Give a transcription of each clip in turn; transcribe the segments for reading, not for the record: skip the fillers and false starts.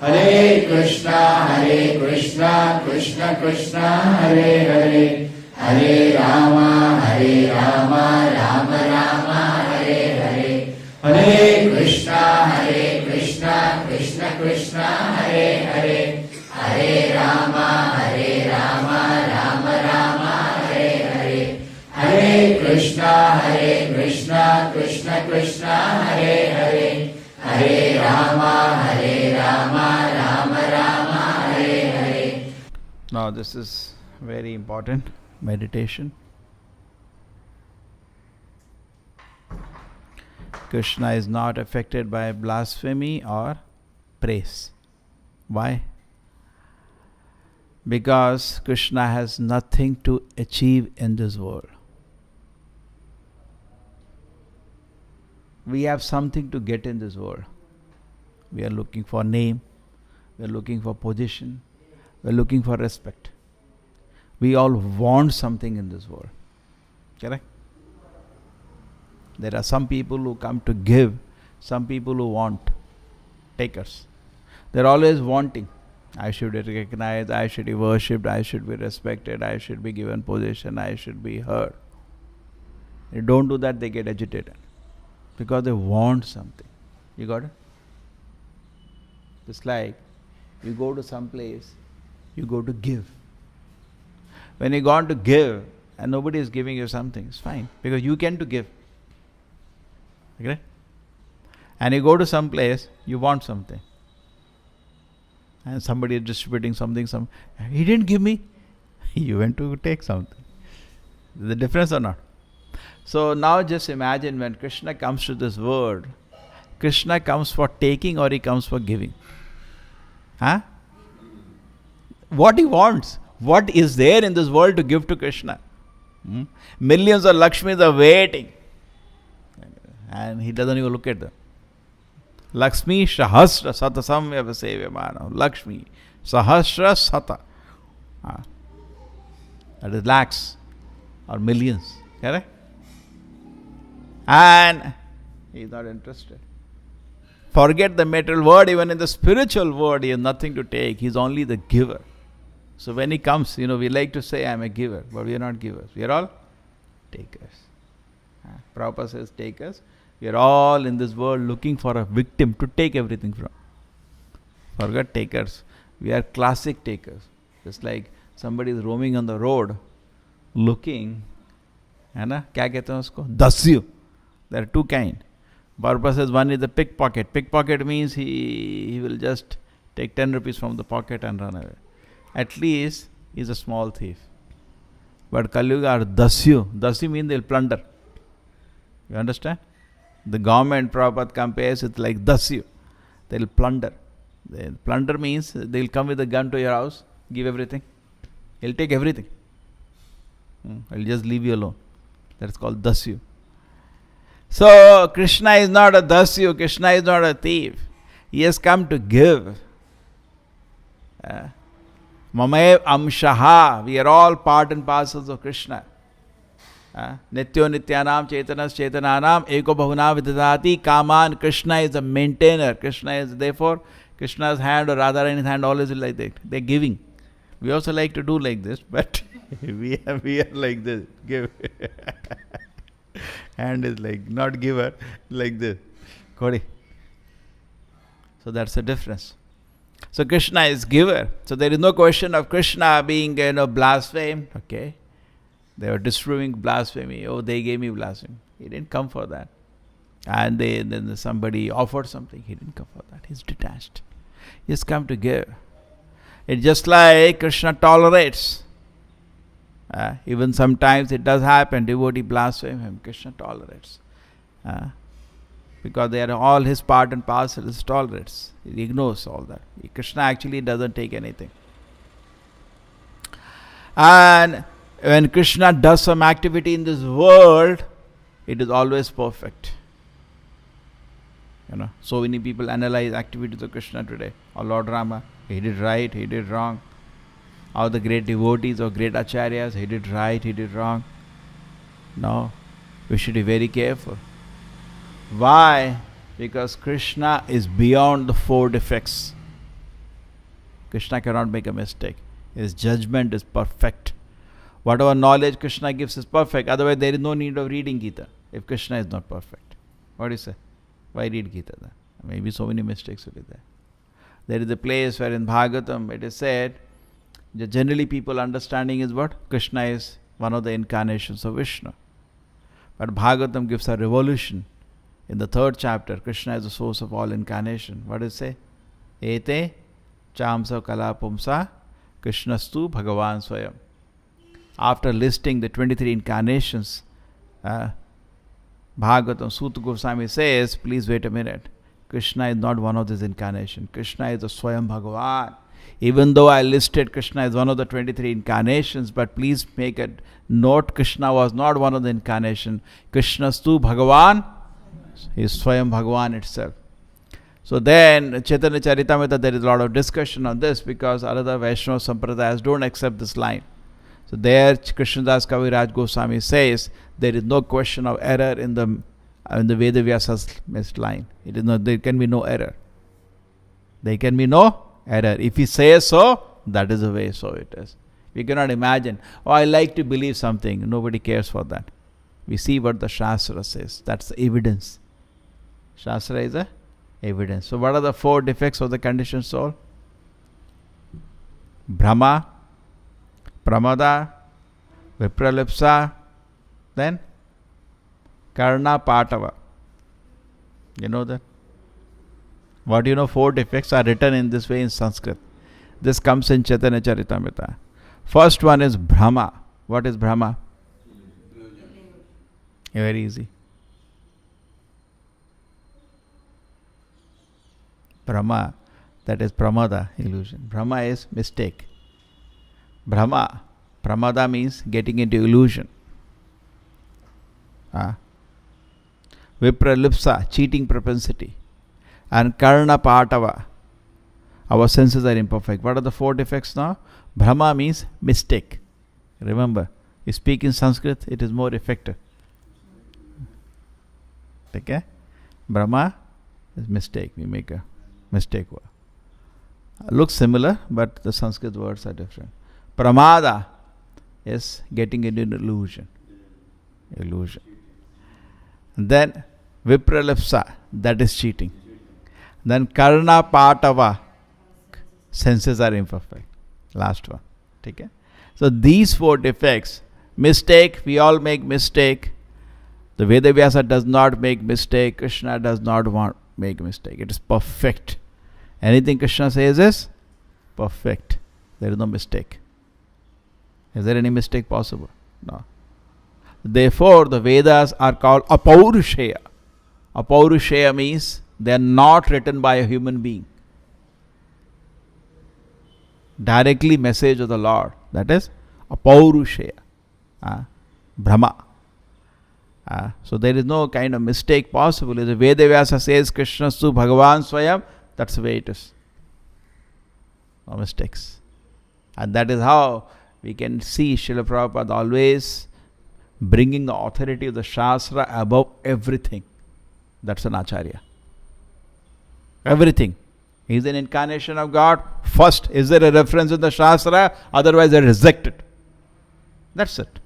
Hare Krishna, Krishna Krishna, Hare Hare, Hare Rama, Rama Rama, Hare Hare. Hare Krishna, Krishna Krishna, Hare Hare, Hare Rama, Rama Rama, Hare Hare. Hare Krishna, Krishna Krishna, Hare Hare, Hare Rama, Rama Rama, Hare Hare. Now this is very important meditation. Krishna is not affected by blasphemy or praise. Why? Because Krishna has nothing to achieve in this world. We have something to get in this world. We are looking for name, we are looking for position, we are looking for respect. We all want something in this world. Correct? There are some people who come to give, some people who want, takers. They are always wanting. I should be recognized, I should be worshipped, I should be respected, I should be given position, I should be heard. They don't do that, they get agitated. Because they want something. You got it? Just like you go to some place, you go to give. When you go on to give and nobody is giving you something, it's fine. Because you can to give. Okay? And you go to some place, you want something. And somebody is distributing something, he didn't give me. You went to take something. Is the difference or not? So now just imagine when Krishna comes to this world, Krishna comes for taking or he comes for giving? Huh? What he wants? What is there in this world to give to Krishna? Millions of Lakshmis are waiting. And he doesn't even look at them. Lakshmi Sahasra Sata Samyava Sevyamana. Lakshmi Sahasra Sata. That is lakhs or millions. Correct? And he is not interested. Forget the material world, even in the spiritual world, he has nothing to take. He is only the giver. So when he comes, we like to say, I am a giver, but we are not givers. We are all takers. Prabhupada says takers. We are all in this world looking for a victim to take everything from. Forget takers. We are classic takers. Just like somebody is roaming on the road, looking, है ना, क्या कहते हैं उसको? Dasyu. There are two kinds. Prabhupada says one is the pickpocket. Pickpocket means he will just take 10 rupees from the pocket and run away. At least he is a small thief. But Kali Yuga are Dasyu. Dasyu means they will plunder. You understand? The government, Prabhupada compares it like Dasyu. They will plunder. Plunder means they will come with a gun to your house, give everything. He will take everything. He will just leave you alone. That's called Dasyu. So, Krishna is not a Dasyu, Krishna is not a thief. He has come to give. Mamaev Amshaha. We are all part and parcels of Krishna. Nityo Nityanam Chaitanas Chaitananam Eko Bhavuna Vidadati Kaman. Krishna is the maintainer. Krishna is, therefore, Krishna's hand or Radharani's hand always is like that. They are giving. We also like to do like this, but we are like this. Give. Hand is like, not giver, like this. Kodi. So that's the difference. So Krishna is giver. So there is no question of Krishna being, blasphemed. Okay. They were disproving blasphemy. Oh, they gave me blasphemy. He didn't come for that. And then somebody offered something. He didn't come for that. He's detached. He's come to give. It's just like Krishna tolerates. Even sometimes it does happen, devotee blaspheme him, Krishna tolerates. Because they are all his part and parcel, he tolerates. He ignores all that. Krishna actually doesn't take anything. And when Krishna does some activity in this world, it is always perfect. So many people analyze activities of Krishna today. Or Lord Rama, he did right, he did wrong. Or the great devotees or great acharyas, he did right, he did wrong. No, we should be very careful. Why? Because Krishna is beyond the four defects. Krishna cannot make a mistake. His judgment is perfect. Whatever knowledge Krishna gives is perfect. Otherwise, there is no need of reading Gita if Krishna is not perfect. What do you say? Why read Gita then? Maybe so many mistakes will be there. There is a place where in Bhagavatam it is said that generally people understanding is what? Krishna is one of the incarnations of Vishnu. But Bhagavatam gives a revolution. In the 3rd chapter, Krishna is the source of all incarnation. What does it say? Ete chamsa kalapumsa Krishnastu Bhagavan Swayam. After listing the 23 incarnations, Bhagavatam Suta Goswami says, please wait a minute. Krishna is not one of these incarnations. Krishna is the Swayam Bhagavan. Even though I listed Krishna as one of the 23 incarnations, but please make a note, Krishna was not one of the incarnations. Krishnastu Bhagavan is Swayam Bhagavan itself. So then, Chaitanya Charitamrita, there is a lot of discussion on this because other Vaishnava Sampradayas don't accept this line. So there, Krishnadas Kaviraj Goswami says there is no question of error in the Veda Vyasa's line. It is not, there can be no error. There can be no error. If he says so, that is the way so it is. We cannot imagine, I like to believe something. Nobody cares for that. We see what the Shastra says. That's the evidence. Shastra is a evidence. So what are the 4 defects of the conditioned soul? Brahma, Pramada, Vipralipsa, then Karna Patava. You know that? What do you know? 4 defects are written in this way in Sanskrit. This comes in Chaitanya Charitamrita. First one is Brahma. What is Brahma? Very easy. Brahma, that is Pramada, illusion. Brahma is mistake. Brahma, Pramada means getting into illusion. Vipralipsa, cheating propensity. And Karna Patava, our senses are imperfect. What are the 4 defects now? Brahma means mistake. Remember, you speak in Sanskrit, it is more effective. Okay? Brahma is mistake. We make a mistake word. Looks similar, but the Sanskrit words are different. Pramada is getting into an illusion. Illusion. Then Vipralipsa, that is cheating. Then Karna Patava, senses are imperfect. Last one. Okay? So these 4 defects, mistake, we all make mistake. The Veda Vyasa does not make mistake. Krishna does not make mistake. It is perfect. Anything Krishna says is perfect. There is no mistake. Is there any mistake possible? No. Therefore, the Vedas are called Apaurushaya. Apaurushaya means they are not written by a human being. Directly message of the Lord. That is Apaurushaya. Brahma. So there is no kind of mistake possible. If the Veda Vyasa says Krishnastu Bhagavan Swayam, that's the way it is. No mistakes. And that is how we can see Srila Prabhupada always bringing the authority of the Shastra above everything. That's an Acharya. Everything. He is an incarnation of God. First, is there a reference in the Shastra? Otherwise, they reject it. That's it.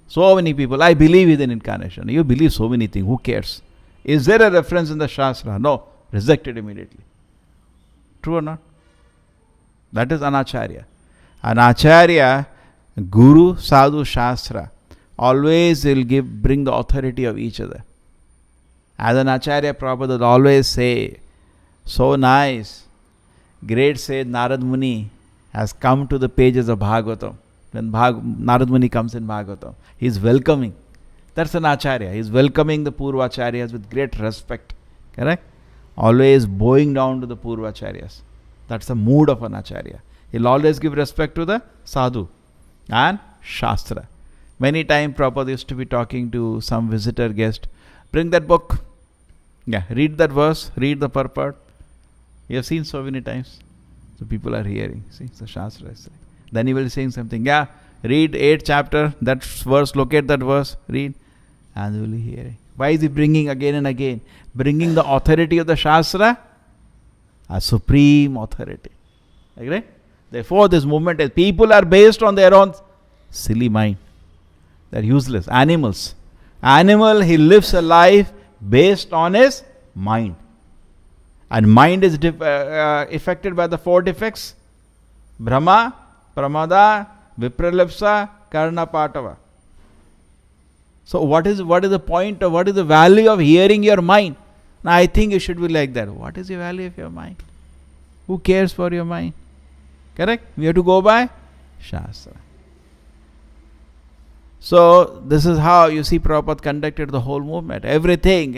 So many people, I believe in an incarnation. You believe so many things. Who cares? Is there a reference in the Shastra? No. Reject it immediately. True or not? That is an Acharya. An Acharya, Guru, Sadhu, Shastra, always will bring the authority of each other. As an Acharya, Prabhupada will always say, so nice. Great sage Narad Muni has come to the pages of Bhagavatam. When Narad Muni comes in Bhagavatam, he is welcoming. That's an Acharya. He is welcoming the Purvacharyas with great respect. Correct? Always bowing down to the Purvacharyas. That's the mood of an Acharya. He will always give respect to the Sadhu and Shastra. Many times Prabhupada used to be talking to some visitor guest. Bring that book. Yeah, read that verse. Read the purport. You have seen so many times. So people are hearing. See, the Shastra is saying. Then he will be saying something. Yeah, read 8th chapter. That verse, locate that verse. Read. And they will be hearing. Why is he bringing again and again? Bringing the authority of the Shastra. A supreme authority. Agree? Therefore, this movement is, people are based on their own silly mind. They're useless. Animals. Animal, he lives a life based on his mind. And mind is affected by the four defects. Brahma, Pramada, Vipralipsa, Karna Patava. So what is the point of, what is the value of hearing your mind? Now I think you should be like that. What is the value of your mind? Who cares for your mind? Correct? We have to go by Shastra. So this is how you see Prabhupada conducted the whole movement. Everything.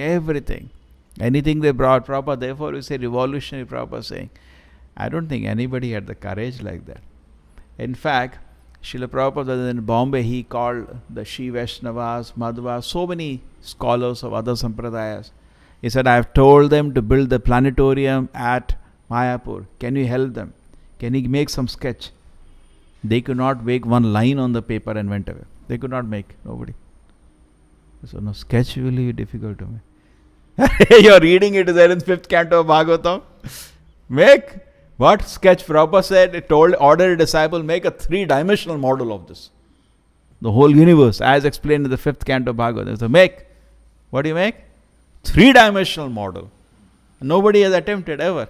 Anything they brought, Prabhupada, therefore we say revolutionary, Prabhupada saying. I don't think anybody had the courage like that. In fact, Srila Prabhupada in Bombay, he called the Shri Vaishnavas, Madhvas, so many scholars of other sampradayas. He said, I have told them to build the planetarium at Mayapur. Can you help them? Can you make some sketch? They could not make one line on the paper and went away. They could not make, nobody. So no, sketch will be difficult to make. You're reading it there in 5th canto of Bhagavatam. Make what? Sketch. Prabhupada said, ordered a disciple, make a 3-dimensional model of this. The whole universe, as explained in the 5th canto of Bhagavatam. So make. What do you make? 3-dimensional model. Nobody has attempted ever.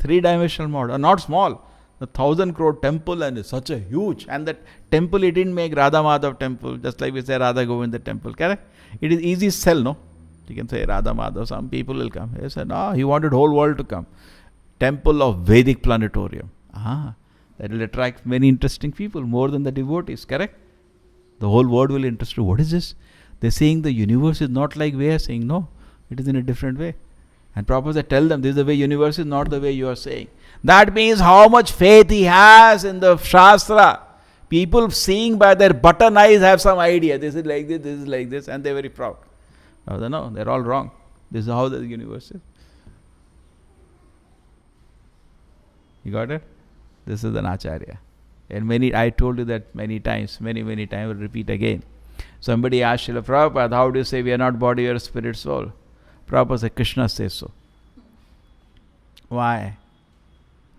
3-dimensional model. Not small. The 1,000 crore temple, and it's such a huge. And that temple, he didn't make Radha Madhav temple, just like we say Radha Govinda temple. Correct? It is easy sell, no? You can say Radha Madhav, some people will come. He said, no, he wanted whole world to come. Temple of Vedic planetarium. That will attract many interesting people, more than the devotees. Correct? The whole world will interest you. What is this? They're saying the universe is not like we are saying. No, it is in a different way. And Prabhupada tell them, this is the way universe is, not the way you are saying. That means how much faith he has in the Shastra. People seeing by their button eyes have some idea. This is like this is like this, and they're very proud. No, they're all wrong. This is how the universe is. You got it? This is an Acharya. And I told you that many times, many times, I will repeat again. Somebody asked Srila Prabhupada, how do you say we are not body or spirit soul? Prabhupada said, Krishna says so. Why?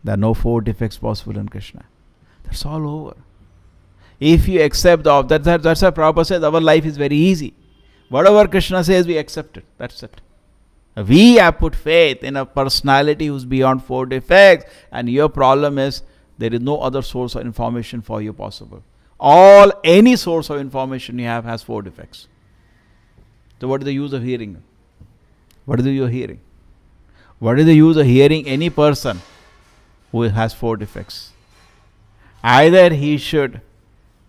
There are no 4 defects possible in Krishna. That's all over. If you accept that's why Prabhupada says our life is very easy. Whatever Krishna says, we accept it. That's it. We have put faith in a personality who's beyond 4 defects, and your problem is there is no other source of information for you possible. Any source of information you have has 4 defects. So what is the use of hearing? What is the use of hearing? What is the use of hearing any person who has 4 defects? Either he should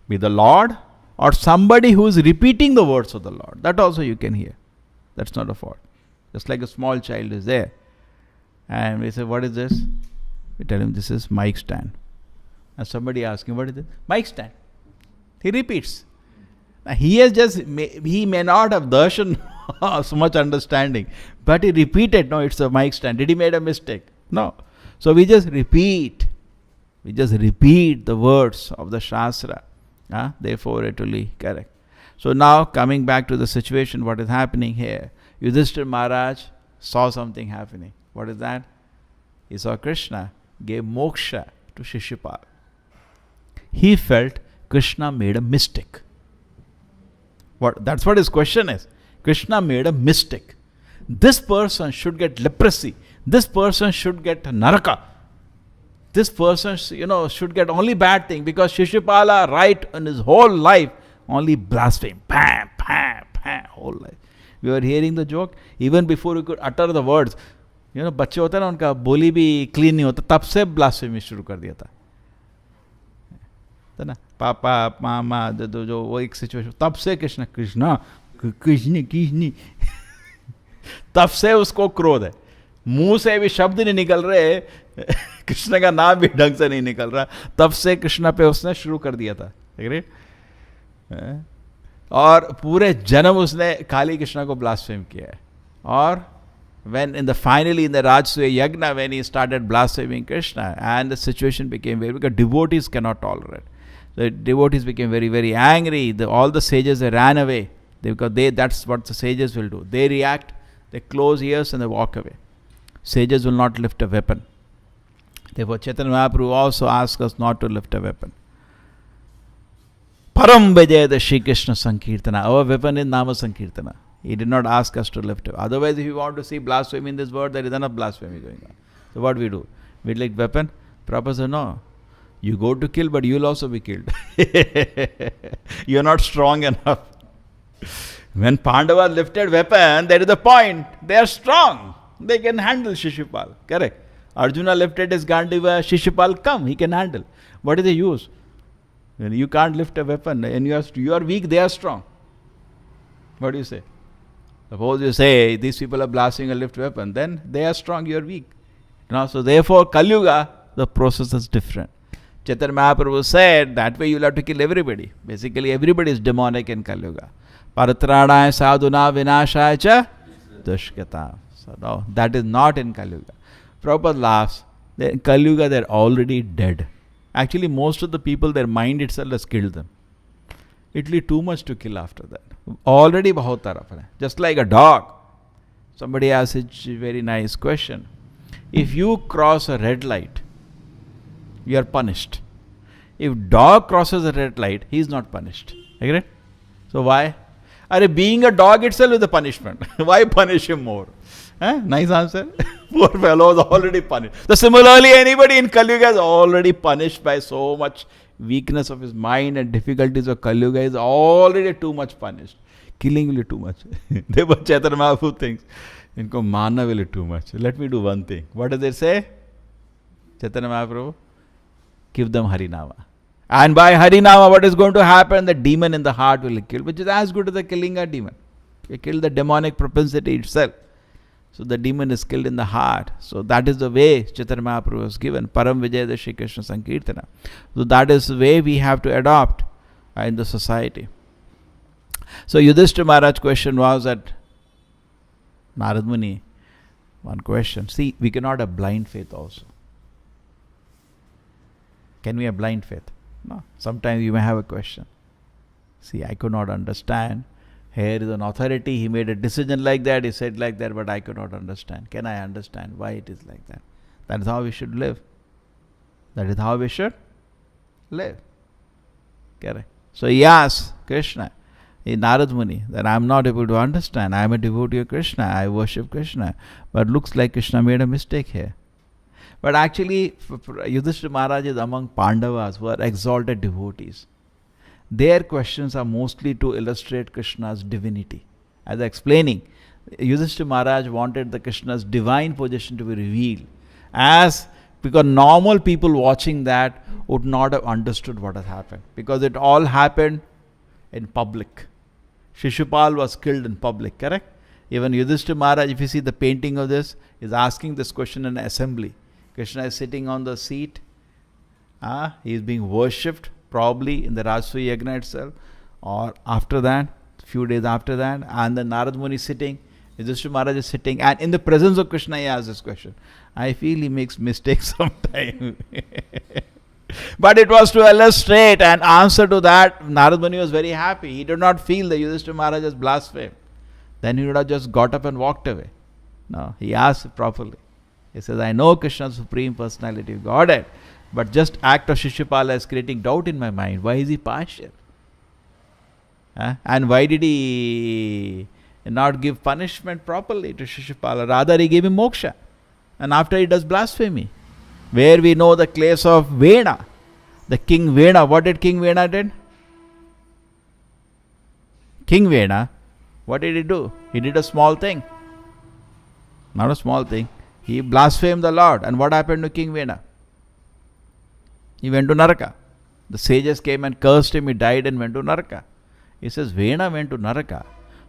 be the Lord or somebody who is repeating the words of the Lord. That also you can hear. That's not a fault. Just like a small child is there. And we say, what is this? We tell him, this is mic stand. And somebody asks him, what is it? Mic stand. He repeats. Now he may not have darshan so much understanding, but he repeated, no, it's a mic stand. Did he made a mistake? No. So we just repeat. We just repeat the words of the Shastra. Therefore it will be correct. So now coming back to the situation, what is happening here? Yudhishthira Maharaj saw something happening. What is that? He saw Krishna gave moksha to Shishupal. He felt Krishna made a mistake. That's what his question is. Krishna made a mistake. This person should get leprosy. This person should get naraka. This person, should get only bad thing, because Shishupala, right in his whole life, only blaspheme. Bam, bam, bam, whole life. We were hearing the joke. Even before we could utter the words, बच्चे होते हैं ना, उनका बोली भी clean नहीं होता, तब से ब्लास्फेमी शुरू कर दिया था ना, पापा मामा जो वो एक सिचुएशन, तब से कृष्ण तब से उसको क्रोध है, मुंह से भी शब्द नहीं निकल रहे, कृष्ण का नाम भी ढंग से नहीं निकल रहा, तब से कृष्ण पे उसने शुरू कर दिया था, और पूरे जन्म उसने खाली कृष्ण को ब्लास्फेम किया है. और when finally in the Rajasuya Yagna, when he started blaspheming Krishna, and the situation became very, because devotees cannot tolerate. The devotees became very, very angry. All the sages, they ran away, because that's what the sages will do. They react, they close ears and they walk away. Sages will not lift a weapon. Therefore, Chaitanya Mahaprabhu also asks us not to lift a weapon. Param Vijayada Shri Krishna Sankirtana. Our weapon is Nama Sankirtana. He did not ask us to lift it. Otherwise, if you want to see blasphemy in this world, there is enough blasphemy going on. So what we do? We lift weapon? Prabhupada said, no. You go to kill, but you will also be killed. You are not strong enough. When Pandava lifted weapon, that is the point. They are strong. They can handle Shishupal. Correct. Arjuna lifted his Gandiva, Shishupal come, he can handle. What is the use? When you can't lift a weapon and you are weak, they are strong. What do you say? Suppose you say, these people are blasting a lift weapon, then they are strong, you are weak. So therefore, Kali Yuga, the process is different. Chaitanya Mahaprabhu said, that way you will have to kill everybody. Basically, everybody is demonic in Kali Yuga. Paratranaya sadhuna vinashaya cha dushkata. So no, that is not in Kali Yuga. Prabhupada laughs. In Kali Yuga, they are already dead. Actually, most of the people, their mind itself has killed them. It will be too much to kill after that. Already bahut taraf hai. Just like a dog. Somebody asked a very nice question. If you cross a red light, you are punished. If dog crosses a red light, he is not punished. Agree? So why? Being a dog itself is a punishment. Why punish him more? Nice answer. Poor fellow is already punished. So similarly, anybody in Kali Yuga is already punished by so much weakness of his mind and difficulties of Kali Yuga is already too much punished. Killing will be too much. Therefore, Chaitanya Mahaprabhu thinks, inko maana will be too much. Let me do one thing. What does it say? Chaitanya Mahaprabhu, give them Harinama. And by Harinama, what is going to happen? The demon in the heart will be killed, which is as good as the killing a demon. You kill the demonic propensity itself. So the demon is killed in the heart. So that is the way Chaitanya Mahaprabhu was given. Param Vijayada Shri Krishna Sankirtana. So that is the way we have to adopt in the society. So Yudhishthira Maharaj's question was that Narad Muni, one question. See, we cannot have blind faith also. Can we have blind faith? No. Sometimes you may have a question. See, I could not understand. Here is an authority, he made a decision like that, he said like that, but I could not understand. Can I understand why it is like that? That is how we should live. That is how we should live. Correct. So he asked Krishna, Narad Muni, that I am not able to understand. I am a devotee of Krishna, I worship Krishna. But looks like Krishna made a mistake here. But actually, Yudhishthira Maharaj is among Pandavas who are exalted devotees. Their questions are mostly to illustrate Krishna's divinity. As I explaining, Yudhishthira Maharaj wanted the Krishna's divine position to be revealed. Because normal people watching that would not have understood what has happened. Because it all happened in public. Shishupal was killed in public, correct? Even Yudhishthira Maharaj, if you see the painting of this, is asking this question in assembly. Krishna is sitting on the seat. He is being worshipped. Probably in the Rajasuya Yagna itself, or after that, few days after that, and then Narad Muni is sitting, Yudhishthira Maharaj is sitting, and in the presence of Krishna he asks this question. I feel he makes mistakes sometimes. But it was to illustrate an answer to that. Narad Muni was very happy. He did not feel that Yudhishthira Maharaj has blasphemed. Then he would have just got up and walked away. No, he asked properly. He says, I know Krishna's Supreme Personality of Godhead, but just act of Shishupala is creating doubt in my mind. Why is he partial? And why did he not give punishment properly to Shishupala? Rather, he gave him moksha. And after he does blasphemy. Where we know the case of Vena. The King Vena. What did King Vena did? King Vena, what did he do? He did a small thing. Not a small thing. He blasphemed the Lord. And what happened to King Vena? He went to Naraka. The sages came and cursed him. He died and went to Naraka. He says, Vena went to Naraka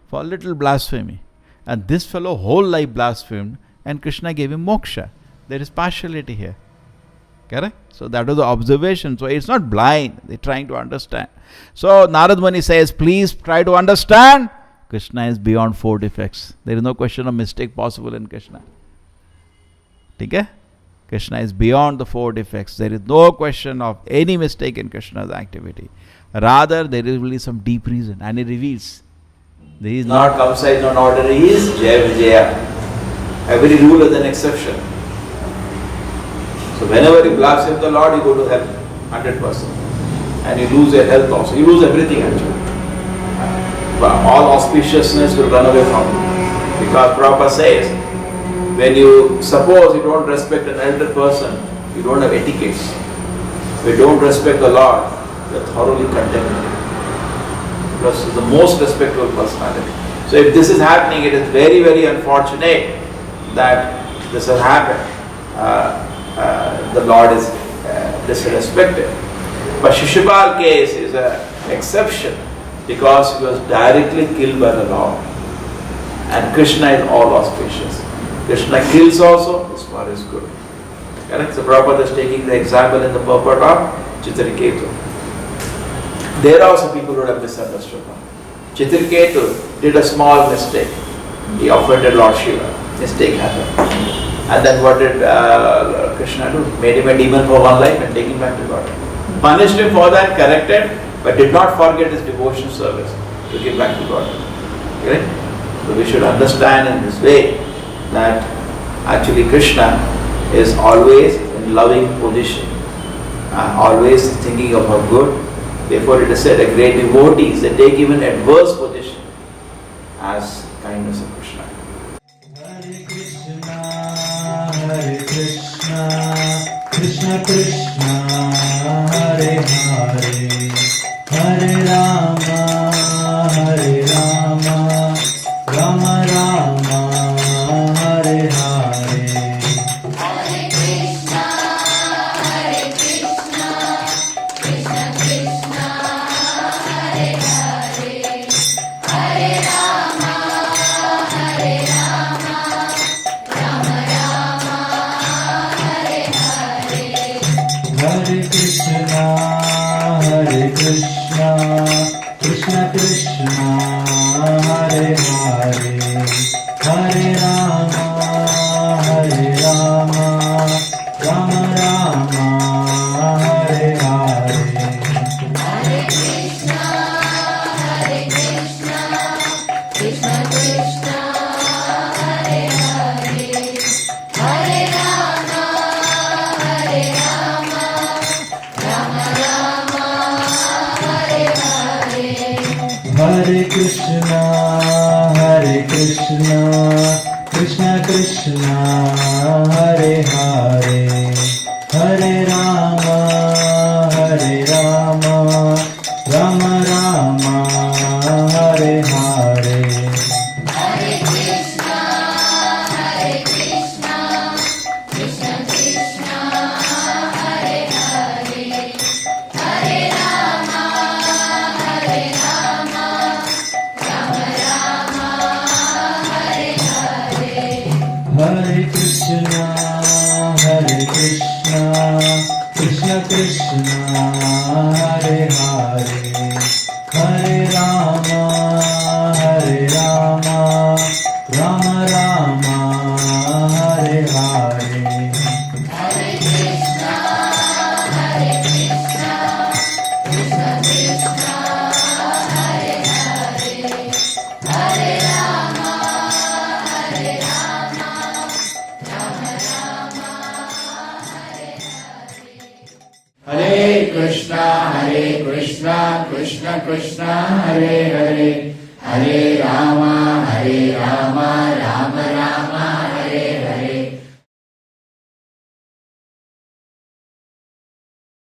for a little blasphemy. And this fellow whole life blasphemed and Krishna gave him moksha. There is partiality here. Correct? So that was the observation. So it's not blind. They're trying to understand. So Narad Muni says, please try to understand. Krishna is beyond four defects. There is no question of mistake possible in Krishna. Okay? Krishna is beyond the four defects. There is no question of any mistake in Krishna's activity. Rather, there is really some deep reason. And he reveals. He is not Kamsa, is not order. He is Jaya Vijaya. Every rule is an exception. So whenever you blaspheme the Lord, you go to hell, 100%. And you lose your health also. You lose everything actually. But all auspiciousness will run away from you. Because Prabhupada says, when you suppose you don't respect an elder person, you don't have etiquettes. If you don't respect the Lord, you are thoroughly condemned. Because he's the most respectable personality. So if this is happening, it is very, very unfortunate that this has happened. The Lord is disrespected. But Shishupal case is an exception because he was directly killed by the Lord. And Krishna is all auspicious. Krishna kills also, as far as good. Correct? So Prabhupada is taking the example in the purport of Chitraketu. There are also people who have misunderstood. Chitraketu did a small mistake. He offended Lord Shiva. Mistake happened. And then what did Krishna do? Made him a demon for one life and take him back to God. Punished him for that, corrected, but did not forget his devotion service to give back to God. Okay? So we should understand in this way that actually Krishna is always in loving position, always thinking of our good. Therefore it is said a great devotees, they take even adverse position as kindness of Krishna. Hare Krishna, Krishna Krishna, Hare Hare, Hare Rama, Rama Rama, Hare Hare. Hare Krishna, Krishna Krishna, Hare Hare, Hare Rama, Rama Rama, Hare Hare. Hare Krishna, Krishna Krishna, Hare Hare, Hare Rama, Rama Rama, Hare Hare. Hare Krishna, Krishna Krishna, Hare Hare, Hare Rama, Rama Rama, Hare Hare. Hare Krishna, Krishna Krishna, Hare Hare, Hare Rama, Rama Rama, Hare Hare. Hare Krishna, Krishna Krishna, Hare Hare, Hare Rama, Rama Rama, Hare Hare. Hare Krishna, Krishna Krishna, Hare Hare, Hare Rama, Rama Rama, Hare Hare. Hare Krishna, Krishna Krishna, Hare Hare, Hare Rama, Rama Rama,